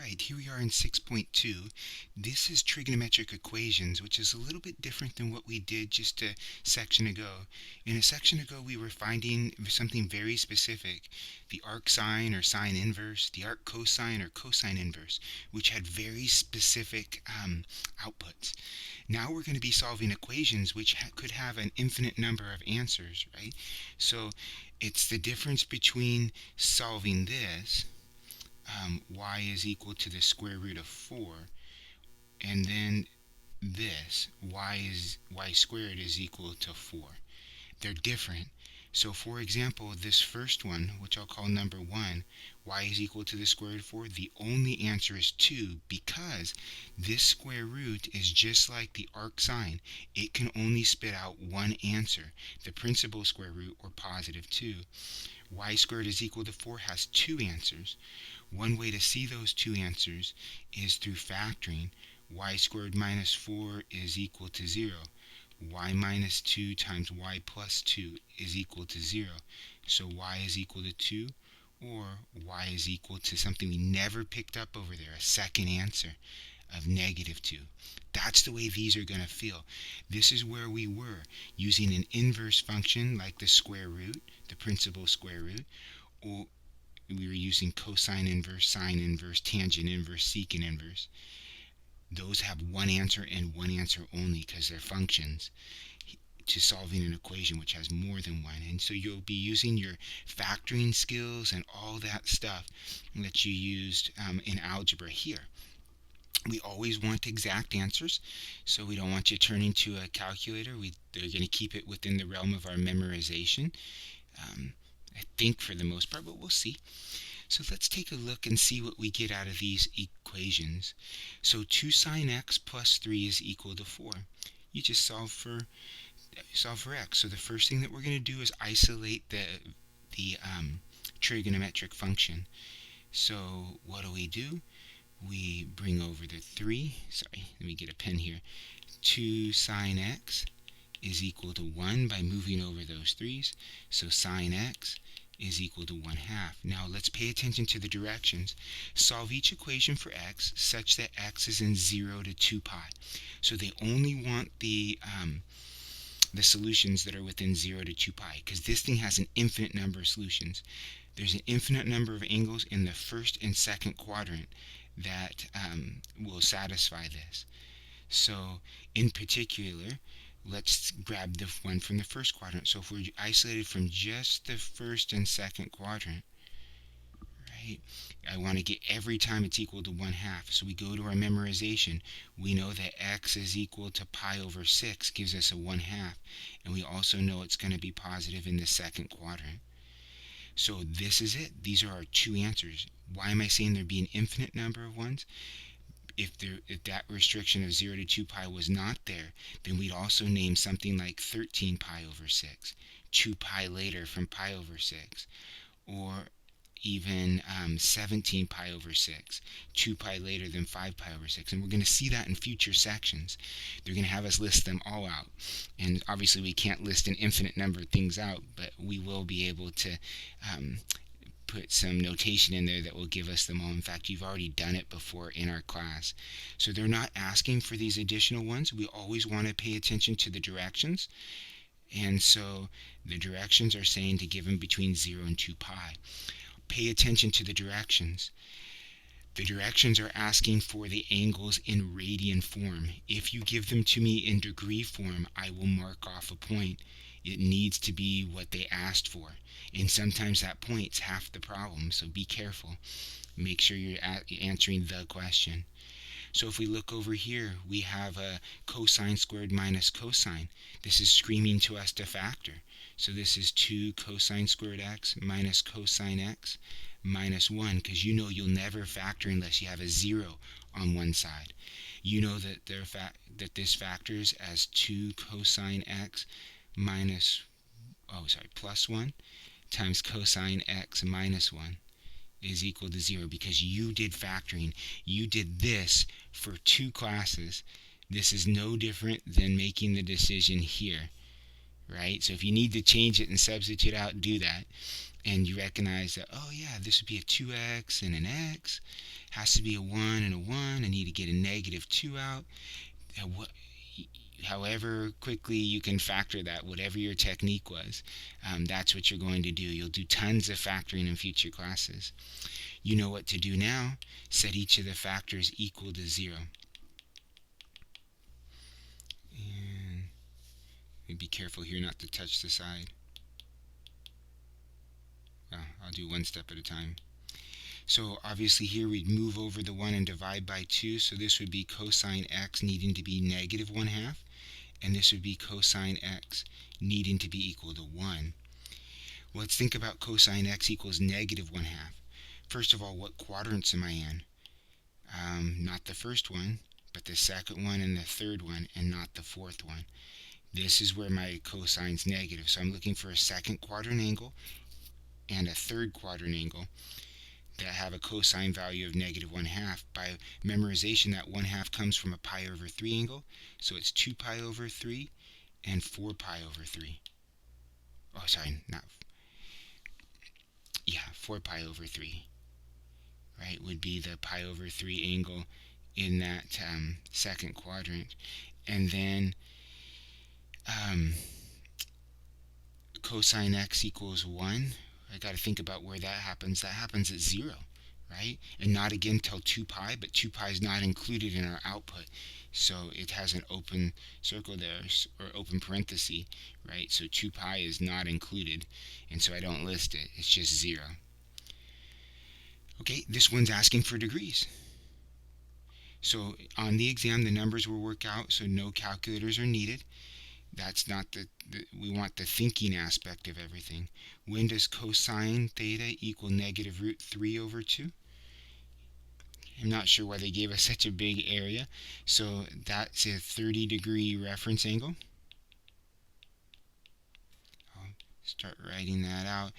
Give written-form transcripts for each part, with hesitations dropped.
Alright, here we are in 6.2. This is trigonometric equations, which is a little bit different than what we did just a section ago. In a section ago, we were finding something very specific, the arc sine or sine inverse, the arc cosine or cosine inverse, which had very specific outputs. Now we're going to be solving equations which could have an infinite number of answers, right? So it's the difference between solving this, y is equal to the square root of 4, and then this, y squared is equal to 4. They're different. So for example, this first one, which I'll call number 1, y is equal to the square root of 4, the only answer is 2 because this square root is just like the arc sine. It can only spit out one answer, the principal square root, or positive 2. Y squared is equal to 4 has two answers. One way to see those two answers is through factoring. Y squared minus 4 is equal to 0. Y minus 2 times y plus 2 is equal to 0. So y is equal to 2, or y is equal to something we never picked up over there, a second answer of negative 2. That's the way these are going to feel. This is where we were, using an inverse function like the square root, the principal square root, or we were using cosine inverse, sine inverse, tangent inverse, secant inverse. Those have one answer and one answer only because they're functions, to solving an equation which has more than one. And so you'll be using your factoring skills and all that stuff that you used in algebra here. We always want exact answers, so we don't want you turning to a calculator. They're going to keep it within the realm of our memorization, I think, for the most part, but we'll see. So let's take a look and see what we get out of these equations. So 2 sine x plus 3 is equal to 4. You just solve for x. So the first thing that we're going to do is isolate the trigonometric function. So what do? We bring over the 3, let me get a pen here. 2 sine x is equal to 1 by moving over those 3's. So sine x is equal to 1/2. Now let's pay attention to the directions. Solve each equation for x such that x is in 0 to 2 pi. So they only want the solutions that are within 0 to 2 pi, because this thing has an infinite number of solutions. There's an infinite number of angles in the first and second quadrant that will satisfy this. So in particular, let's grab the one from the first quadrant. So if we're isolated from just the first and second quadrant, right, I want to get every time it's equal to 1/2. So we go to our memorization. We know that x is equal to pi over 6 gives us a 1/2. And we also know it's going to be positive in the second quadrant. So this is it. These are our two answers. Why am I saying there'd be an infinite number of ones? If that restriction of 0 to 2 pi was not there, then we'd also name something like 13 pi over 6, 2 pi later from pi over 6, or even 17 pi over 6, 2 pi later than 5 pi over 6. And we're going to see that in future sections. They're going to have us list them all out. And obviously we can't list an infinite number of things out, but we will be able to put some notation in there that will give us them all. In fact, you've already done it before in our class. So they're not asking for these additional ones. We always want to pay attention to the directions. And so the directions are saying to give them between 0 and 2 pi. Pay attention to the directions. The directions are asking for the angles in radian form. If you give them to me in degree form, I will mark off a point. It needs to be what they asked for. And sometimes that point's half the problem, so be careful. Make sure you're answering the question. So if we look over here, we have a cosine squared minus cosine. This is screaming to us to factor. So this is 2 cosine squared x minus cosine x minus 1, because you know you'll never factor unless you have a 0 on one side. You know that this factors as 2 cosine x plus 1 times cosine x minus 1 is equal to 0, because you did factoring. You did this for 2 classes. This is no different than making the decision here, right? So if you need to change it and substitute out, do that. And you recognize that, oh yeah, this would be a 2x and an x. Has to be a 1 and a 1. I need to get a negative 2 out. However quickly you can factor that, whatever your technique was, that's what you're going to do. You'll do tons of factoring in future classes. You know what to do now. Set each of the factors equal to 0. And be careful here not to touch the side. I'll do one step at a time. So obviously here we'd move over the 1 and divide by 2. So this would be cosine x needing to be negative 1/2. And this would be cosine x needing to be equal to 1. Let's think about cosine x equals negative 1/2. First of all, what quadrants am I in? Not the first one, but the second one and the third one, and not the fourth one. This is where my cosine's negative. So I'm looking for a second quadrant angle and a third quadrant angle that have a cosine value of negative 1/2. By memorization, that 1/2 comes from a pi over 3 angle. So it's 2 pi over 3 and 4 pi over 3. Oh, sorry, not... Yeah, 4 pi over 3. Right, would be the pi over 3 angle in that second quadrant. And then cosine x equals 1. I got to think about where that happens. That happens at 0, right? And not again till 2 pi, but 2 pi is not included in our output. So it has an open circle there, or open parenthesis, right? So 2 pi is not included, and so I don't list it. It's just 0. Okay, this one's asking for degrees. So on the exam, the numbers will work out, so no calculators are needed. That's not we want the thinking aspect of everything. When does cosine theta equal negative root 3 over 2? I'm not sure why they gave us such a big area. So that's a 30-degree reference angle. I'll start writing that out.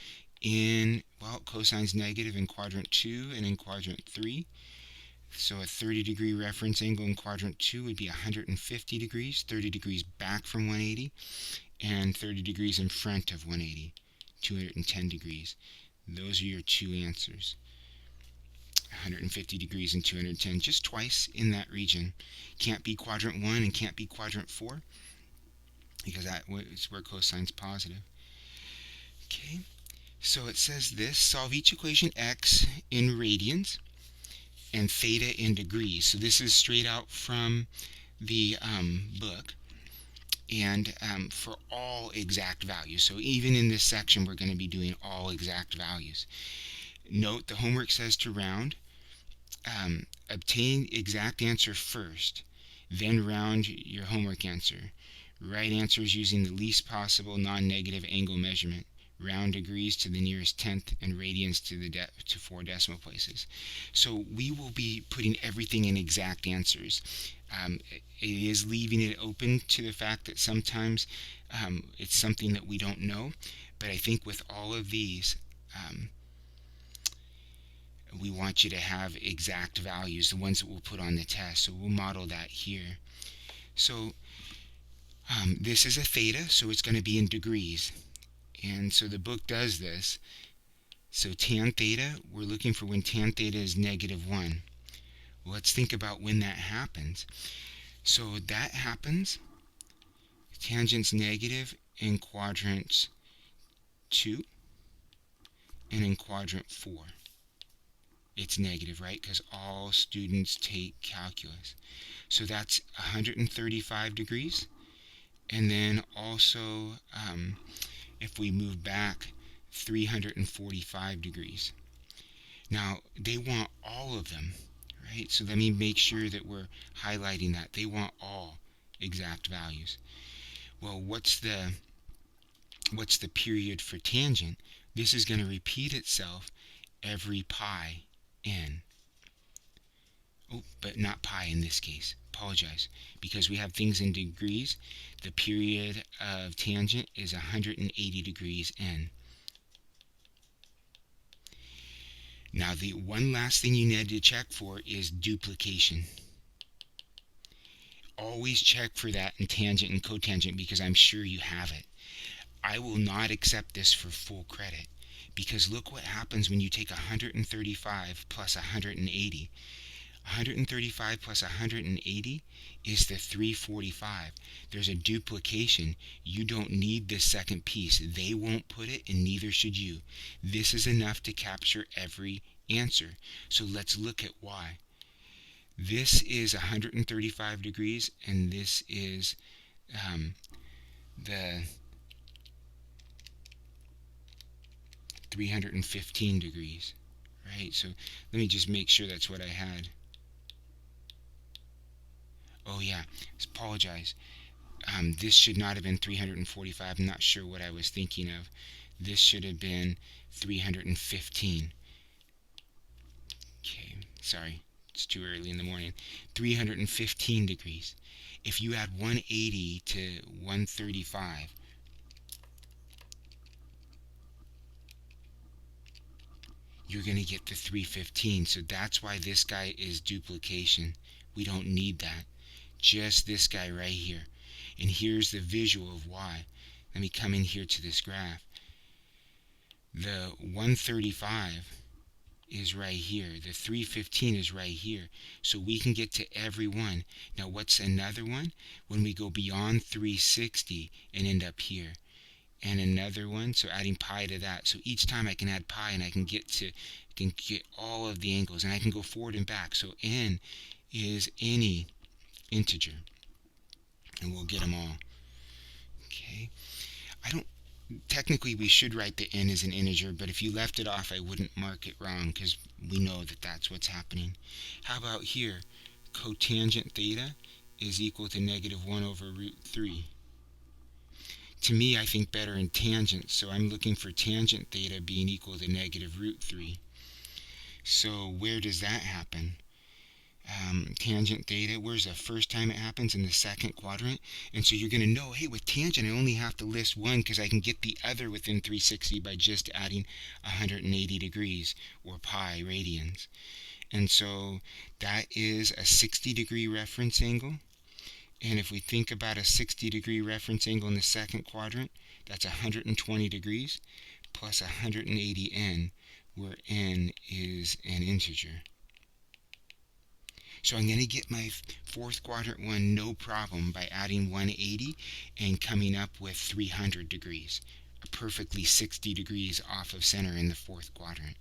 Well, cosine's negative in quadrant 2 and in quadrant 3. So a 30-degree reference angle in quadrant 2 would be 150 degrees, 30 degrees back from 180, and 30 degrees in front of 180, 210 degrees. Those are your two answers. 150 degrees and 210, just twice in that region. Can't be quadrant 1 and can't be quadrant 4, because that is where cosine's positive. Okay, so it says this: solve each equation x in radians and theta in degrees. So this is straight out from the book, and for all exact values. So even in this section, we're going to be doing all exact values. Note the homework says to round. Obtain exact answer first, then round your homework answer. Right answers using the least possible non-negative angle measurement. Round degrees to the nearest tenth and radians to 4 decimal places. So we will be putting everything in exact answers. It is leaving it open to the fact that sometimes it's something that we don't know, but I think with all of these, we want you to have exact values, the ones that we'll put on the test. So we'll model that here. So this is a theta, so it's going to be in degrees. And so the book does this. So tan theta, we're looking for when tan theta is negative 1. Well, let's think about when that happens. So that happens, tangent's negative in quadrant 2 and in quadrant 4. It's negative, right? Because all students take calculus. So that's 135 degrees. And then also, if we move back, 345 degrees. Now, they want all of them, right? So let me make sure that we're highlighting that. They want all exact values. Well, what's the period for tangent? This is going to repeat itself every pi n. Oh, but not pi in this case. Apologize. Because we have things in degrees, the period of tangent is 180 degrees n. Now, the one last thing you need to check for is duplication. Always check for that in tangent and cotangent, because I'm sure you have it. I will not accept this for full credit, because look what happens when you take 135 plus 180. 135 plus 180 is the 345. There's a duplication. You don't need this second piece. They won't put it, and neither should you. This is enough to capture every answer. So let's look at why. This is 135 degrees, and this is the 315 degrees, right? So let me just make sure that's what I had. Oh yeah, apologize. This should not have been 345. I'm not sure what I was thinking of. This should have been 315. Okay, sorry, it's too early in the morning. 315 degrees. If you add 180 to 135, you're going to get the 315. So that's why this guy is duplication. We don't need that. Just this guy right here. And here's the visual of why. Let me come in here to this graph. The 135 is right here. The 315 is right here. So we can get to every one. Now what's another one? When we go beyond 360 and end up here. And another one, so adding pi to that. So each time I can add pi, and I can get all of the angles, and I can go forward and back. So n is any integer, and we'll get them all. Okay, technically we should write the n as an integer, but if you left it off, I wouldn't mark it wrong, because we know that that's what's happening. How about here? Cotangent theta is equal to negative 1 over root 3. To me, I think better in tangent, so I'm looking for tangent theta being equal to negative root 3. So where does that happen? Tangent theta, where's the first time it happens? In the second quadrant. And so you're going to know, hey, with tangent, I only have to list one, because I can get the other within 360 by just adding 180 degrees, or pi radians. And so that is a 60-degree reference angle. And if we think about a 60-degree reference angle in the second quadrant, that's 120 degrees plus 180 n, where n is an integer. So I'm going to get my fourth quadrant one no problem by adding 180 and coming up with 300 degrees, perfectly 60 degrees off of center in the fourth quadrant.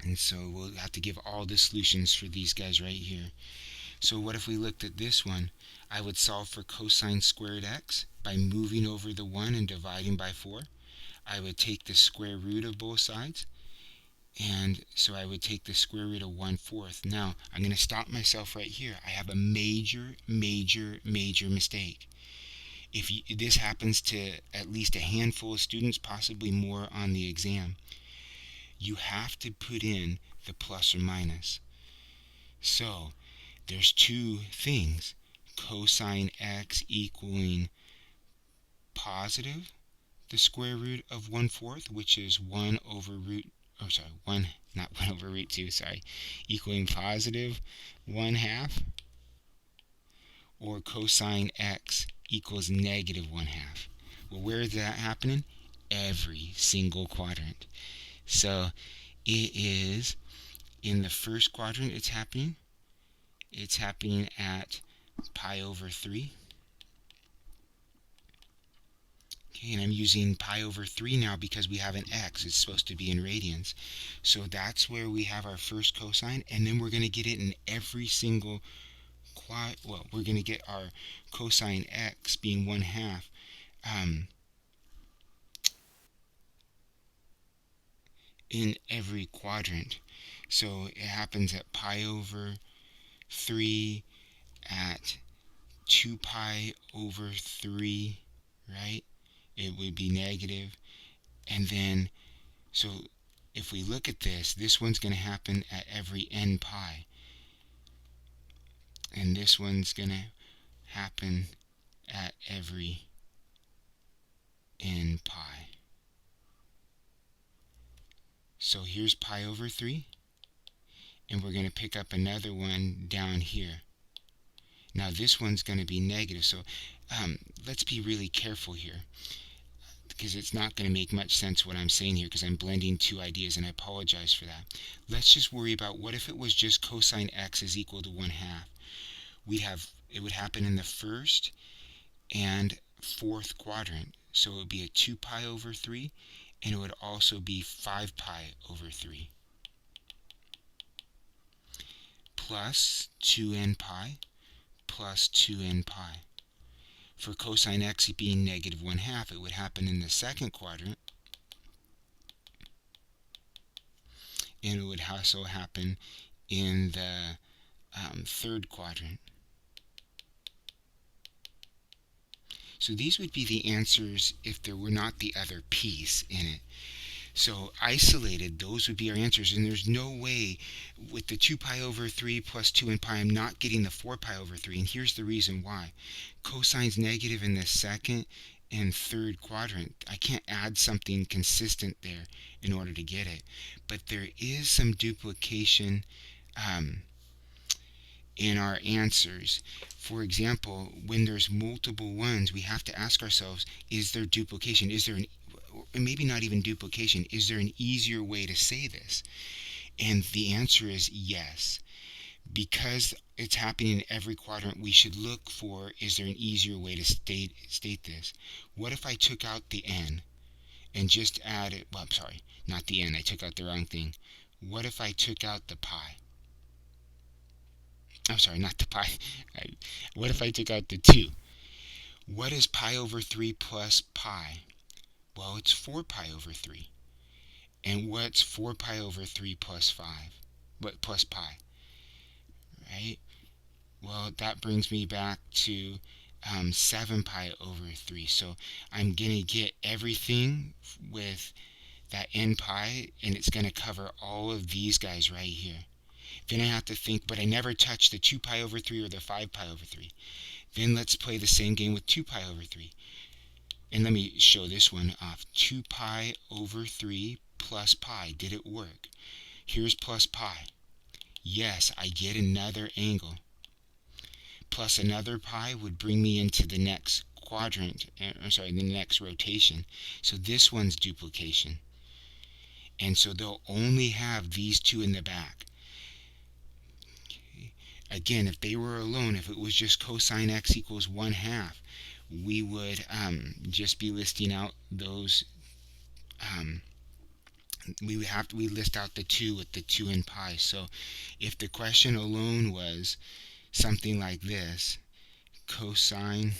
And so we'll have to give all the solutions for these guys right here. So what if we looked at this one? I would solve for cosine squared x by moving over the 1 and dividing by 4. I would take the square root of both sides, and so I would take the square root of 1/4. Now, I'm going to stop myself right here. I have a major mistake. This happens to at least a handful of students, possibly more on the exam, you have to put in the plus or minus. So there's two things. Cosine x equaling positive the square root of 1/4, which is 1 over root, not 1 over root 2, equaling positive 1/2, or cosine x equals negative 1/2. Well, where is that happening? Every single quadrant. So it is in the first quadrant, it's happening at pi over 3. Okay, and I'm using pi over 3 now because we have an x. It's supposed to be in radians. So that's where we have our first cosine, and then we're going to get it in every single we're going to get our cosine x being 1/2 in every quadrant. So it happens at pi over 3, at 2 pi over 3, right? It would be negative. And then, so if we look at this one's going to happen at every n pi. And this one's going to happen at every n pi. So here's pi over 3. And we're going to pick up another one down here. Now this one's going to be negative, so let's be really careful here, because it's not going to make much sense what I'm saying here, because I'm blending two ideas, and I apologize for that. Let's just worry about what if it was just cosine x is equal to 1/2. It would happen in the first and fourth quadrant. So it would be a 2 pi over 3, and it would also be 5 pi over 3, plus 2n pi plus 2n pi. For cosine x being negative 1/2, it would happen in the second quadrant, and it would also happen in the third quadrant. So these would be the answers if there were not the other piece in it. So isolated, those would be our answers, and there's no way with the 2 pi over 3 plus 2 and pi, I'm not getting the 4 pi over 3, and here's the reason why. Cosine's negative in the second and third quadrant. I can't add something consistent there in order to get it. But there is some duplication in our answers. For example, when there's multiple ones, we have to ask ourselves, is there duplication? Is there maybe not even duplication, is there an easier way to say this? And the answer is yes. Because it's happening in every quadrant, we should look for, is there an easier way to state this? What if I took out the n and just added, well, I'm sorry, not the n, I took out the wrong thing. What if I took out the pi? I'm sorry, not the pi. What if I took out the 2? What is pi over 3 plus pi? Well, it's 4 pi over 3. And what's 4 pi over 3 plus 5? What plus pi? Right? Well, that brings me back to 7 pi over 3. So I'm going to get everything with that n pi, and it's going to cover all of these guys right here. Then I have to think, but I never touched the 2 pi over 3 or the 5 pi over 3. Then let's play the same game with 2 pi over 3. And let me show this one off. 2 pi over 3 plus pi. Did it work? Here's plus pi. Yes, I get another angle. Plus another pi would bring me into the next quadrant, the next rotation. So this one's duplication. And so they'll only have these two in the back. Again, if they were alone, if it was just cosine x equals 1/2, we would just be listing out those. We list out the 2 with the 2 and pi. So if the question alone was something like this, cosine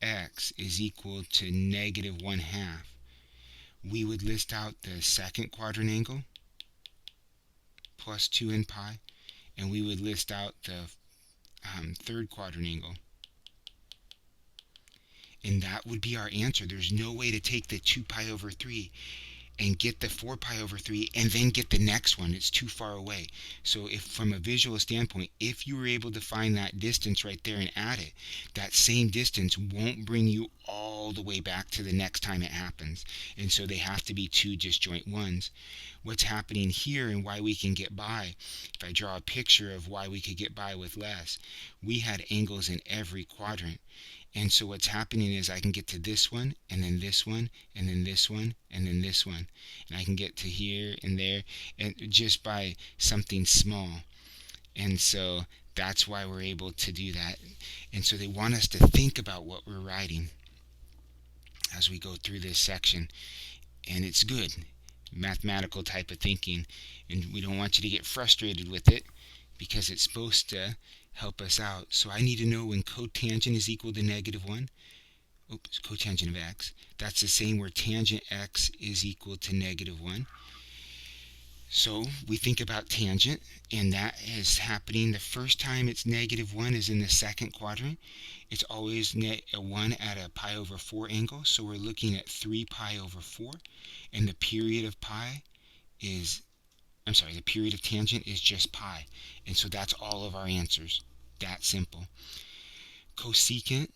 x is equal to negative 1/2, we would list out the second quadrant angle plus 2 and pi, and we would list out the third quadrant angle. And that would be our answer. There's no way to take the 2 pi over 3 and get the 4 pi over 3 and then get the next one. It's too far away. So if from a visual standpoint, if you were able to find that distance right there and add it, that same distance won't bring you all the way back to the next time it happens. And so they have to be two disjoint ones. What's happening here and why we can get by, if I draw a picture of why we could get by with less, we had angles in every quadrant. And so what's happening is I can get to this one, and then this one, and then this one, and then this one. And I can get to here and there, and just by something small. And so that's why we're able to do that. And so they want us to think about what we're writing as we go through this section. And it's good, mathematical type of thinking. And we don't want you to get frustrated with it, because it's supposed to help us out. So I need to know when cotangent is equal to negative 1. Oops, cotangent of x. That's the same where tangent x is equal to negative 1. So we think about tangent, and that is happening the first time it's negative 1 is in the second quadrant. It's always a 1 at a pi over 4 angle. So we're looking at 3 pi over 4. And the period of the period of tangent is just pi. And so that's all of our answers. That simple. Cosecant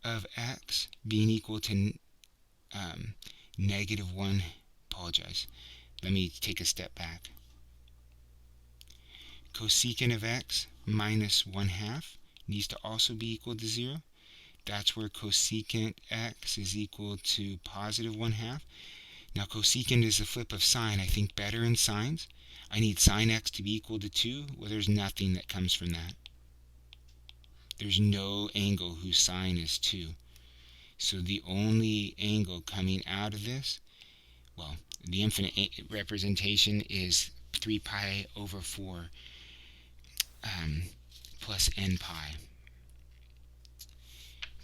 of x being equal to negative 1. Apologize. Let me take a step back. Cosecant of x minus 1/2 needs to also be equal to 0. That's where cosecant x is equal to positive 1/2. Now cosecant is the flip of sine. I think better in sines. I need sine x to be equal to 2. Well, there's nothing that comes from that. There's no angle whose sine is 2. So the only angle coming out of this, well, the infinite representation is 3 pi over 4 plus n pi.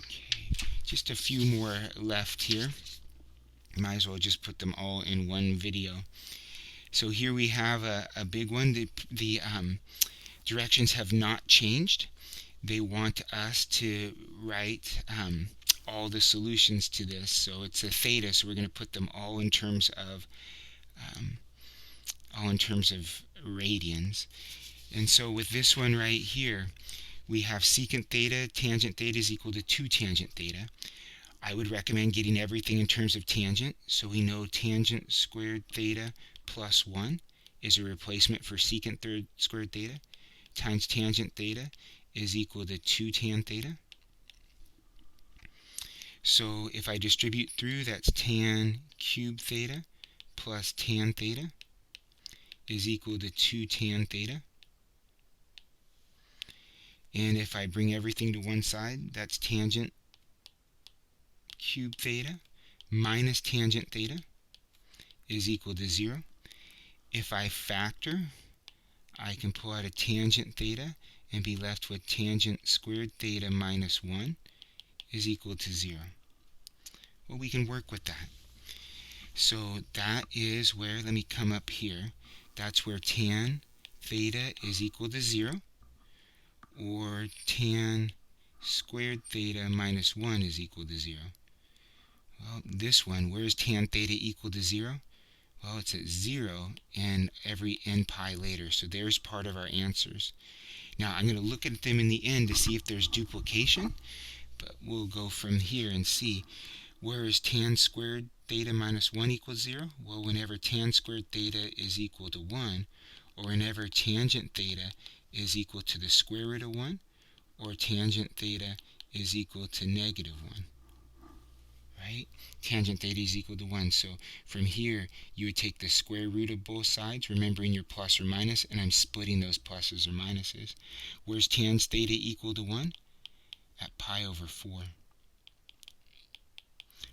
Okay, just a few more left here. Might as well just put them all in one video. So here we have a big one. The directions have not changed. They want us to write all the solutions to this. So it's a theta, so we're going to put them all in terms of radians. And so with this one right here, we have secant theta, tangent theta is equal to 2 tangent theta. I would recommend getting everything in terms of tangent, so we know tangent squared theta plus 1 is a replacement for secant squared theta, times tangent theta is equal to 2 tan theta. So if I distribute through, that's tan cubed theta plus tan theta is equal to 2 tan theta. And if I bring everything to one side, that's tangent cubed theta minus tangent theta is equal to 0. If I factor, I can pull out a tangent theta and be left with tangent squared theta minus 1 is equal to 0. Well, we can work with that. So that is where, let me come up here, that's where tan theta is equal to 0, or tan squared theta minus 1 is equal to 0. Well, this one, where is tan theta equal to 0? Well, it's at 0 and every n pi later, so there's part of our answers. Now, I'm going to look at them in the end to see if there's duplication, but we'll go from here and see. Where is tan squared theta minus 1 equals 0? Well, whenever tan squared theta is equal to 1, or whenever tangent theta is equal to the square root of 1, or tangent theta is equal to negative 1. Right? Tangent theta is equal to 1. So from here, you would take the square root of both sides, remembering your plus or minus, and I'm splitting those pluses or minuses. Where's tan theta equal to 1? At pi over 4.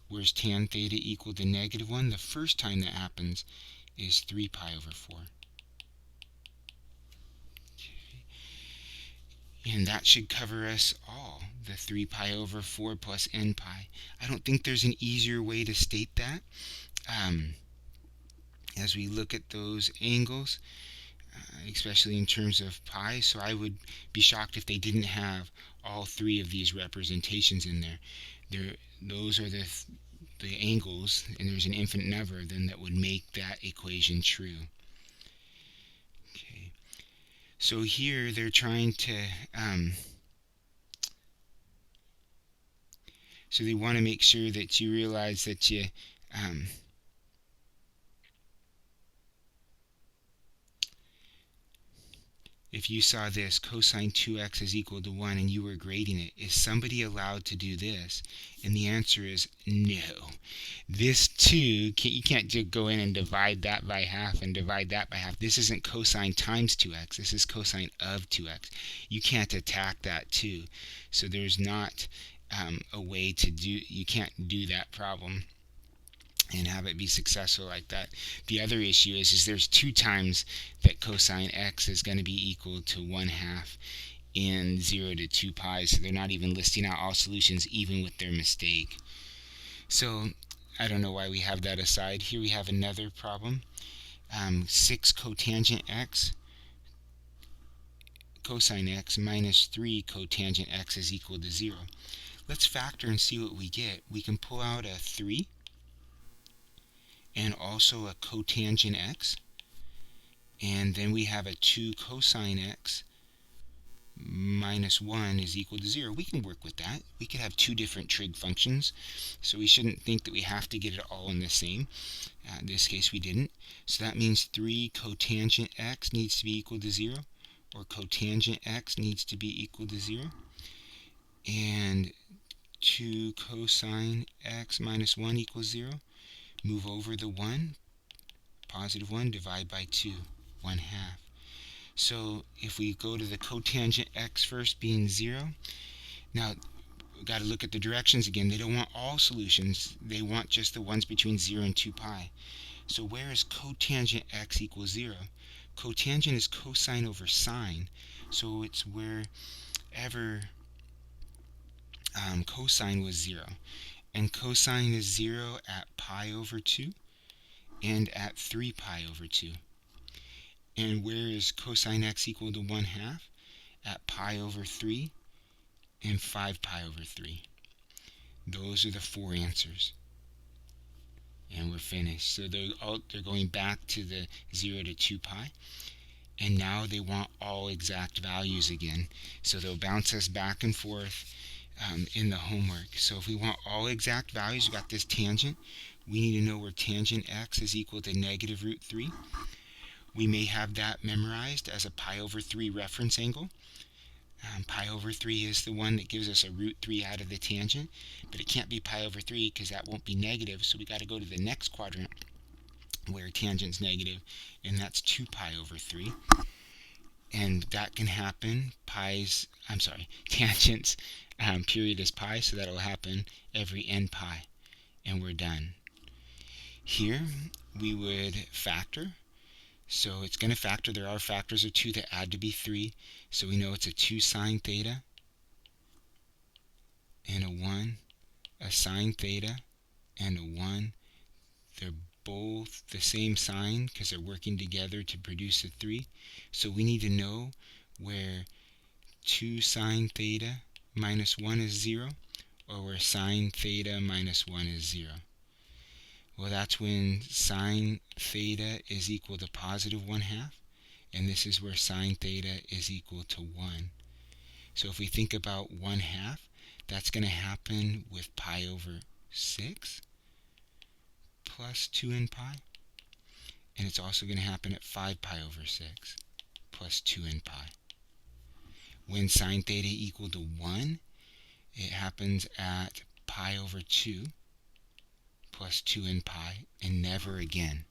Where's tan theta equal to negative 1? The first time that happens is 3 pi over 4. Okay. And that should cover us all, the 3 pi over 4 plus n pi. I don't think there's an easier way to state that. As we look at those angles, especially in terms of pi, so I would be shocked if they didn't have all three of these representations in there. Those are the angles, and there's an infinite number of them that would make that equation true. Okay, so here they're trying to so they want to make sure that you realize that you if you saw this, cosine 2x is equal to 1, and you were grading it, is somebody allowed to do this? And the answer is no. This 2, you can't just go in and divide that by half and divide that by half. This isn't cosine times 2x. This is cosine of 2x. You can't attack that 2. So there's not a way to do, you can't do that problem and have it be successful like that. The other issue is there's 2 times that cosine x is going to be equal to 1/2 in 0 to 2 pi, so they're not even listing out all solutions even with their mistake. So I don't know why we have that aside. Here we have another problem. 6 cotangent x cosine x minus 3 cotangent x is equal to 0. Let's factor and see what we get. We can pull out a 3 and also a cotangent x, and then we have a 2 cosine x minus 1 is equal to 0. We can work with that. We could have 2 different trig functions, so we shouldn't think that we have to get it all in the same. In this case we didn't. So that means 3 cotangent x needs to be equal to 0. or cotangent x needs to be equal to 0. And 2 cosine x minus 1 equals 0. Move over the 1, positive 1, divide by 2, 1/2. So if we go to the cotangent x first being 0, now we've got to look at the directions again. They don't want all solutions. They want just the ones between 0 and 2 pi. So where is cotangent x equals 0? Cotangent is cosine over sine. So it's wherever cosine was 0. And cosine is 0 at pi over 2 and at 3 pi over 2. And where is cosine x equal to 1/2? At pi over 3 and 5 pi over 3. Those are the 4 answers. And we're finished. So they're going back to the 0 to 2 pi. And now they want all exact values again. So they'll bounce us back and forth in the homework. So if we want all exact values, we've got this tangent. We need to know where tangent x is equal to negative root 3. We may have that memorized as a pi over 3 reference angle. Pi over 3 is the one that gives us a root 3 out of the tangent, but it can't be pi over 3 because that won't be negative, so we got to go to the next quadrant where tangent's negative, and that's 2 pi over 3. And that can happen, tangent's period is pi, so that'll happen every n pi, and we're done. Here we would factor. So it's going to factor. There are factors of 2 that add to be 3. So we know it's a 2 sine theta and a 1, a sine theta and a 1. They're both the same sign because they're working together to produce a 3. So we need to know where 2 sine theta minus 1 is 0 or where sine theta minus 1 is 0. Well, that's when sine theta is equal to positive 1/2, and this is where sine theta is equal to 1. So if we think about 1/2, that's going to happen with pi over 6 plus 2n pi, and it's also going to happen at 5 pi over 6 plus 2n pi. When sine theta equal to 1, it happens at pi over 2 plus 2n pi, and never again.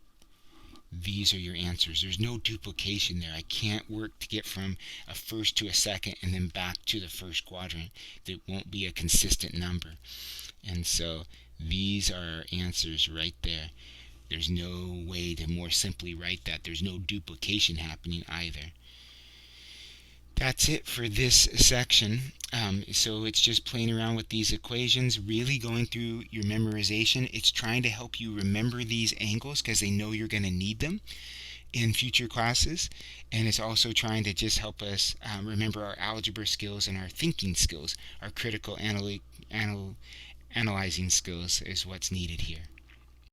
These are your answers. There's no duplication there. I can't work to get from a first to a second and then back to the first quadrant. There won't be a consistent number. And so these are our answers right there. There's no way to more simply write that. There's no duplication happening either. That's it for this section. So it's just playing around with these equations, really going through your memorization. It's trying to help you remember these angles because they know you're going to need them in future classes. And it's also trying to just help us remember our algebra skills and our thinking skills. Our critical analyzing skills is what's needed here.